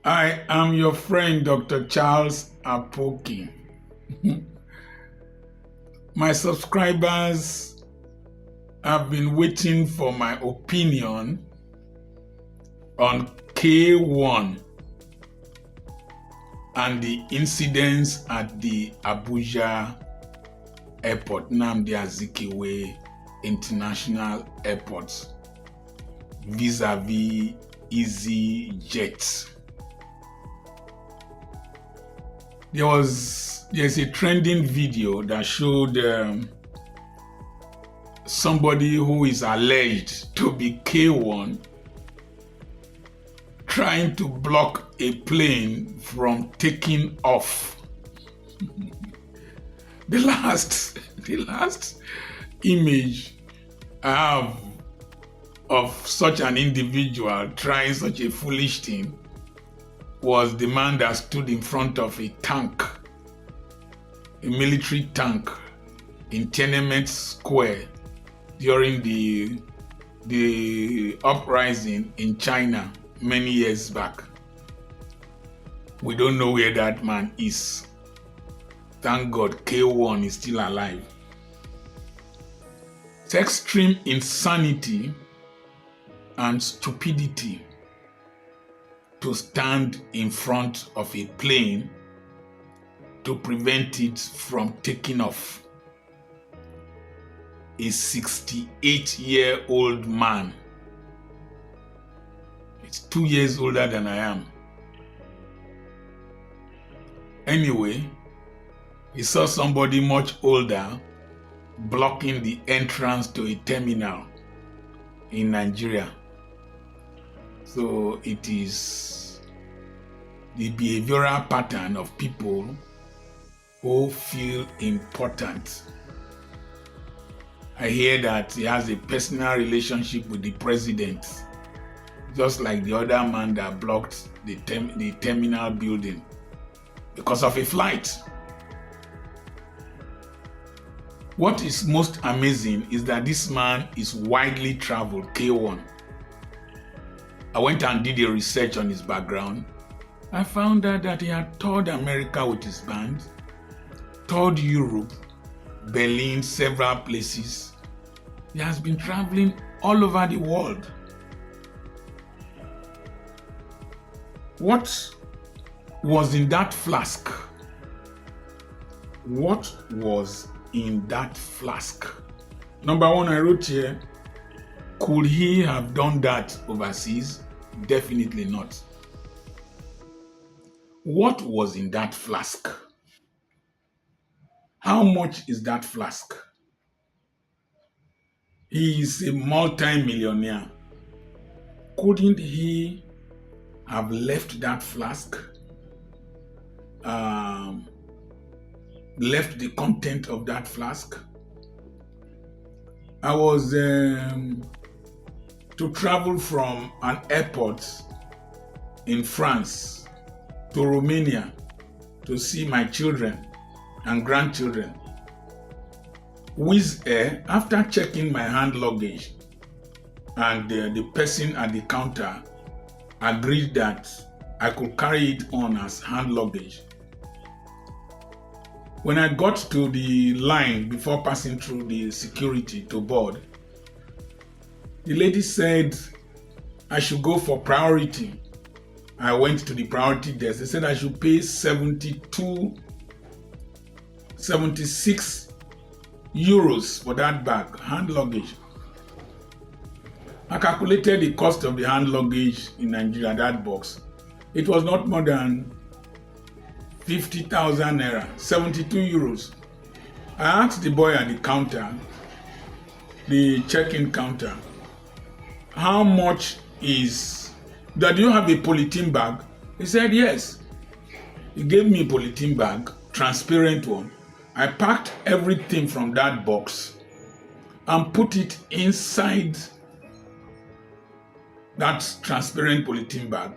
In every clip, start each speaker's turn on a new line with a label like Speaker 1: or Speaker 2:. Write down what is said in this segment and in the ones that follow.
Speaker 1: I am your friend, Dr. Charles Apoki. My subscribers have been waiting for my opinion on KWAM and the incidents at the Abuja airport, Nnamdi Azikiwe International Airport, vis-a-vis EasyJet. There's a trending video that showed somebody who is alleged to be KWAM trying to block a plane from taking off. The last image I have of such an individual trying such a foolish thing was the man that stood in front of a tank, a military tank in Tiananmen Square during the uprising in China many years back. We don't know where that man is. Thank God KWAM is still alive. It's extreme insanity and stupidity to stand in front of a plane to prevent it from taking off. A 68-year-old man. It's 2 years older than I am. Anyway, he saw somebody much older blocking the entrance to a terminal in Nigeria. So it is the behavioral pattern of people who feel important. I hear that he has a personal relationship with the president, just like the other man that blocked the terminal building because of a flight. What is most amazing is that this man is widely traveled, KWAM. I went and did a research on his background. I found out that he had toured America with his band, toured Europe, Berlin, several places. He has been traveling all over the world. What was in that flask? What was in that flask? Number one, I wrote here, could he have done that overseas? Definitely not. What was in that flask? How much is that flask? He is a multi-millionaire. Couldn't he have left that flask? Left the content of that flask? I was to travel from an airport in France to Romania to see my children and grandchildren. Wizz Air, after checking my hand luggage, and the person at the counter agreed that I could carry it on as hand luggage. When I got to the line before passing through the security to board, the lady said I should go for priority. I went to the priority desk. They said I should pay 76 euros for that bag, hand luggage. I calculated the cost of the hand luggage in Nigeria, that box. It was not more than 50,000 naira, 72 euros. I asked the boy at the counter, the check-in counter, how much is, do you have a polythene bag? He said yes. He gave me a polythene bag, transparent one. I packed everything from that box and put it inside that transparent polythene bag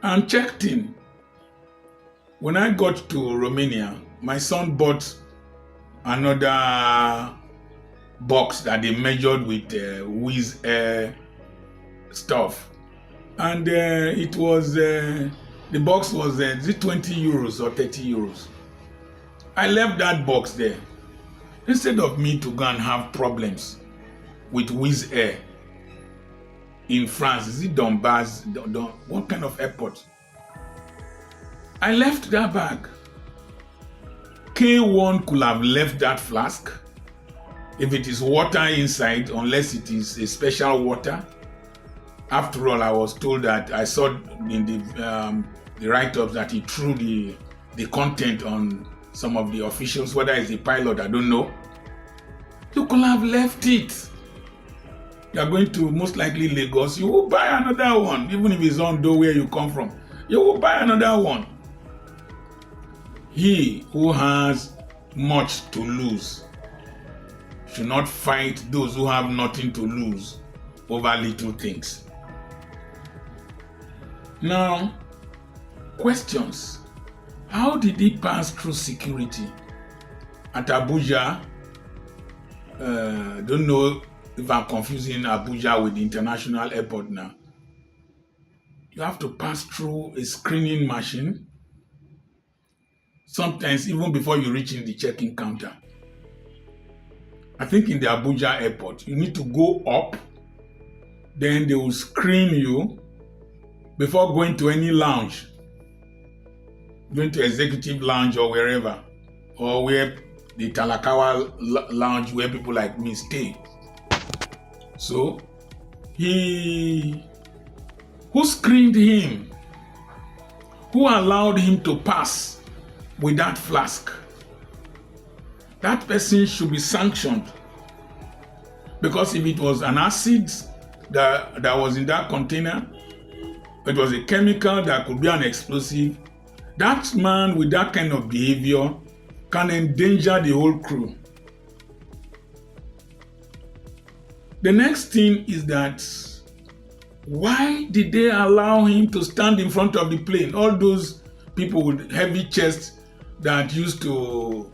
Speaker 1: and checked in. When I got to Romania, my son bought another box that they measured with Wizz Air stuff. And it was The box was is it 20 euros or 30 euros? I left that box there. Instead of me to go and have problems with Wizz Air in France, is it Donbass? What kind of airport? I left that bag. K1 could have left that flask if it is water inside, unless it is a special water. After all, I was told that I saw in the write-ups that he threw the content on some of the officials, whether it's the pilot, I don't know. You could have left it. You are going to most likely Lagos, you will buy another one, even if it's on where you come from. You will buy another one. He who has much to lose should not fight those who have nothing to lose over little things. Now, questions. How did he pass through security at Abuja? Don't know if I'm confusing Abuja with the international airport now. You have to pass through a screening machine. Sometimes even before you reach in the check-in counter. I think in the Abuja airport, you need to go up, then they will screen you before going to any lounge, going to executive lounge or wherever, or where the Talakawa lounge where people like me stay. So, who screened him? Who allowed him to pass with that flask? That person should be sanctioned, because if it was an acid that was in that container, it was a chemical that could be an explosive, that man with that kind of behavior can endanger the whole crew. The next thing is that, why did they allow him to stand in front of the plane? All those people with heavy chests that used to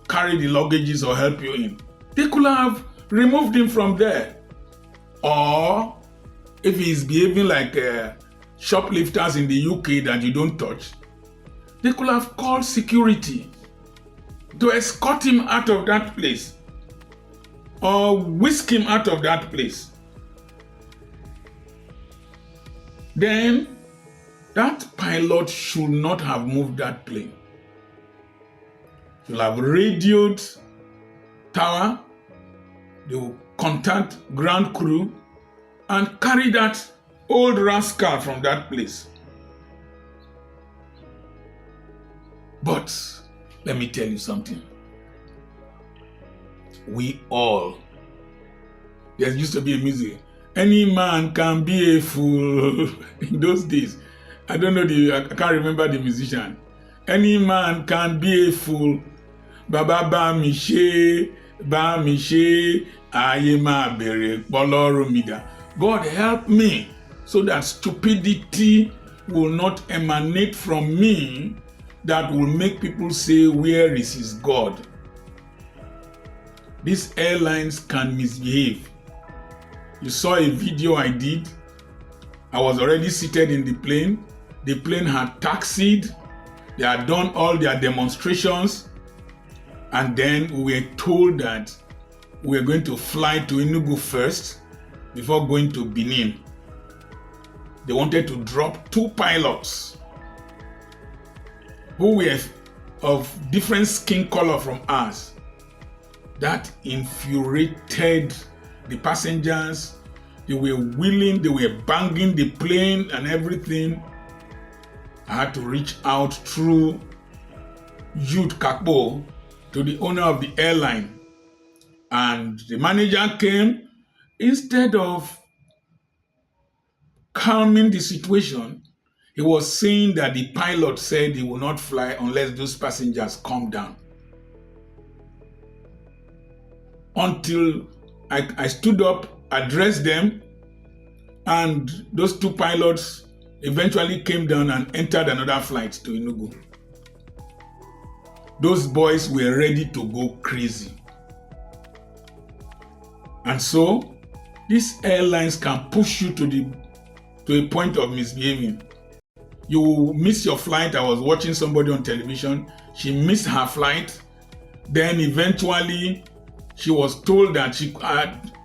Speaker 1: carry the luggages or help you in, they could have removed him from there. Or if he's behaving like shoplifters in the UK that you don't touch, they could have called security to escort him out of that place or whisk him out of that place. Then that pilot should not have moved that plane. He will have radioed tower, they will contact ground crew and carry that old rascal from that place. But let me tell you something. We all, there used to be a music, any man can be a fool. In those days, I don't know, I can't remember the musician. Any man can be a fool. Baba ba mi ṣe, aye ma bere pọlọ́run mi dà. God help me so that stupidity will not emanate from me that will make people say, where is his God? These airlines can misbehave. You saw a video I did. I was already seated in the plane. The plane had taxied. They had done all their demonstrations. And then we were told that we were going to fly to Enugu first before going to Benin. They wanted to drop 2 pilots who were of different skin color from us. That infuriated the passengers. They were wheeling, they were banging the plane and everything. I had to reach out through Jude Kakpo to the owner of the airline. And the manager came. Instead of calming the situation, he was saying that the pilot said he will not fly unless those passengers calm down. Until I stood up, addressed them, and those 2 pilots eventually came down and entered another flight to Enugu. Those boys were ready to go crazy. And so, these airlines can push you to a point of misbehaving. You will miss your flight. I was watching somebody on television. She missed her flight. Then eventually, she was told that she,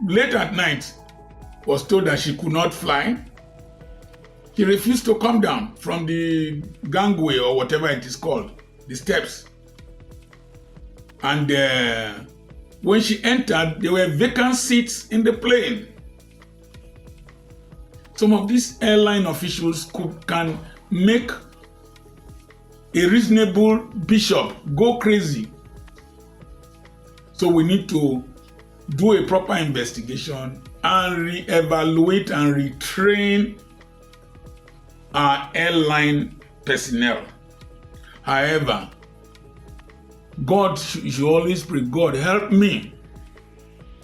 Speaker 1: late at night, was told that she could not fly. She refused to come down from the gangway or whatever it is called, the steps. And when she entered, there were vacant seats in the plane. Some of these airline officials can make a reasonable bishop go crazy. So we need to do a proper investigation and re-evaluate and retrain our airline personnel. However, God should always pray, God, help me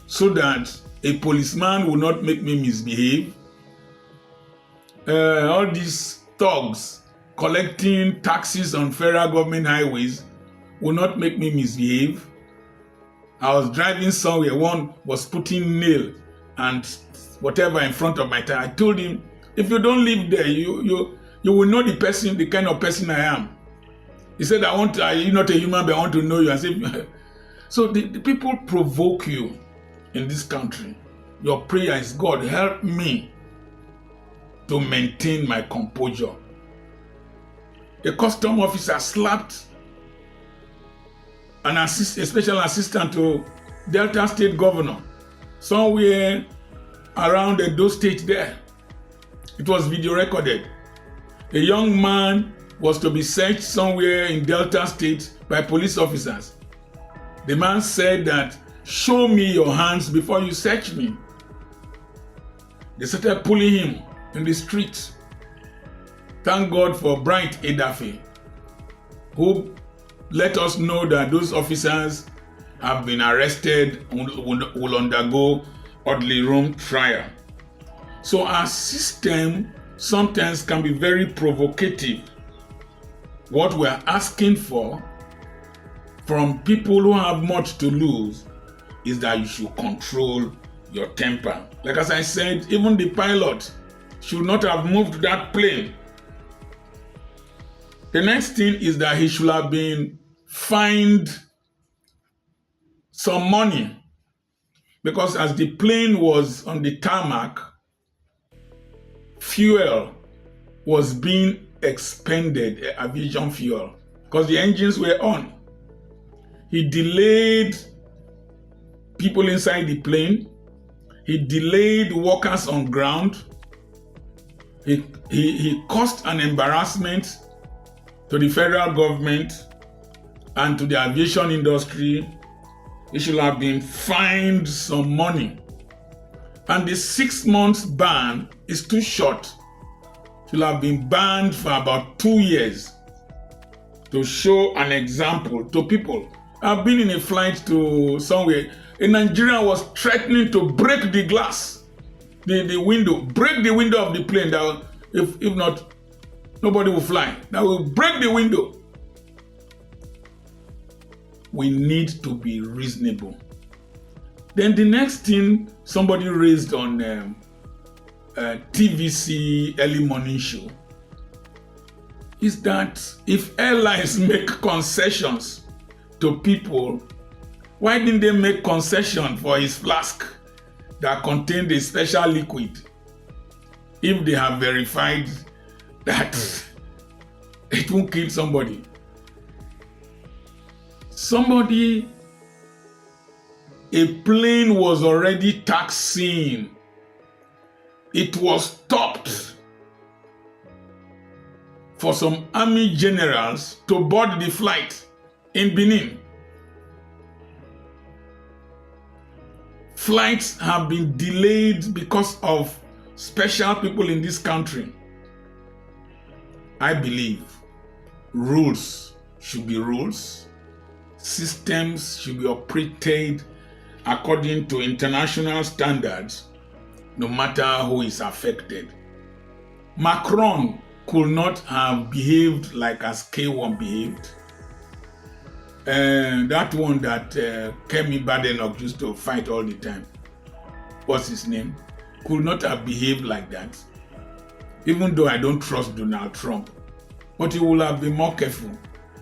Speaker 1: so that a policeman will not make me misbehave. All these thugs collecting taxes on federal government highways will not make me misbehave. I was driving somewhere, one was putting nail and whatever in front of my tire. I told him, if you don't live there, you will know the kind of person I am. He said, you're not a human being, I want to know you. I said, so the people provoke you in this country. Your prayer is, God, help me to maintain my composure. A custom officer slapped a special assistant to Delta State Governor somewhere around Edo State there. It was video recorded. A young man was to be searched somewhere in Delta State by police officers. The man said that, show me your hands before you search me. They started pulling him in the street. Thank God for Bright Edafe, who let us know that those officers have been arrested, will undergo orderly room trial. So our system sometimes can be very provocative. What we're asking for from people who have much to lose is that you should control your temper. Like as I said, even the pilot should not have moved that plane. The next thing is that he should have been fined some money, because as the plane was on the tarmac, fuel was being expended, aviation fuel, because the engines were on. He delayed people inside the plane. He delayed workers on ground. He caused an embarrassment to the federal government and to the aviation industry. He should have been fined some money. And the 6 months ban is too short. He should have been banned for about 2 years to show an example to people. I've been in a flight to somewhere. A Nigerian was threatening to break the glass, the window, break the window of the plane. That if not, nobody will fly. That will break the window. We need to be reasonable. Then the next thing somebody raised on TVC early morning show is that if airlines make concessions to people, why didn't they make concession for his flask that contained a special liquid if they have verified that it won't kill somebody? A plane was already taxiing. It was stopped for some army generals to board the flight in Benin. Flights have been delayed because of special people in this country. I believe rules should be rules. Systems should be operated according to international standards, no matter who is affected. Macron could not have behaved like as KWAM behaved. That one that Kemi Badenoch used to fight all the time, what's his name, could not have behaved like that. Even though I don't trust Donald Trump, But he would have been more careful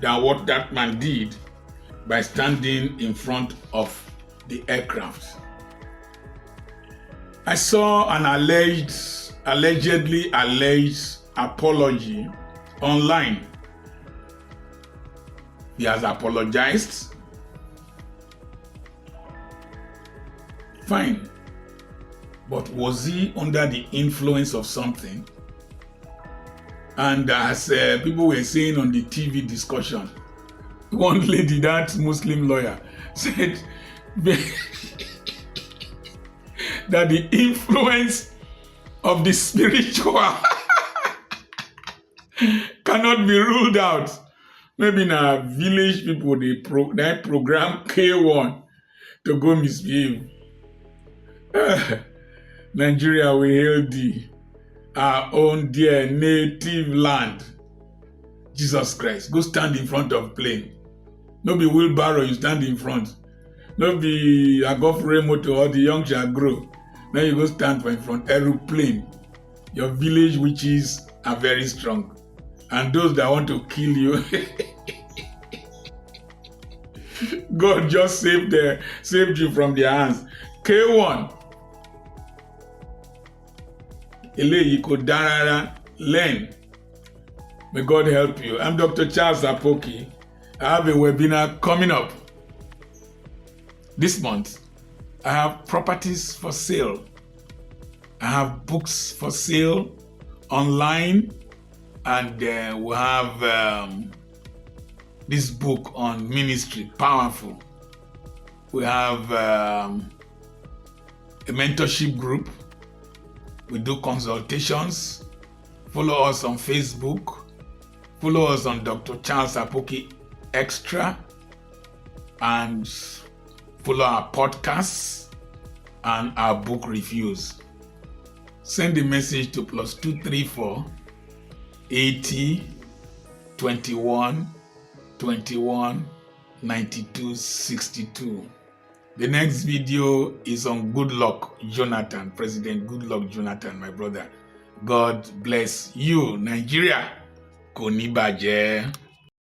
Speaker 1: than what that man did by standing in front of the aircraft. I saw an allegedly alleged apology online. He has apologized. Fine. But was he under the influence of something? And as people were saying on the TV discussion, one lady, that Muslim lawyer, said that the influence of the spiritual cannot be ruled out. Maybe now village people, they program KWAM to go misbehave. Nigeria, we hail thee, our own dear native land. Jesus Christ, go stand in front of plane. No be wheelbarrow, you stand in front. No be a gofure motor or the young shall grow. Now you go stand in front. Aeroplane. Your village witches are very strong. And those that want to kill you, God just saved you from their hands. K1. Eléyìí kò dára, learn. May God help you. I'm Dr. Charles Apoki. I have a webinar coming up this month. I have properties for sale. I have books for sale online. And we have this book on ministry, powerful. We have a mentorship group. We do consultations. Follow us on Facebook. Follow us on Dr. Charles Apoki Extra. And follow our podcasts and our book reviews. Send a message to +234 80 21 21 92 62. The next video is on Goodluck Jonathan, President Goodluck Jonathan, my brother. God bless you, Nigeria. Kò ní bàjẹ́.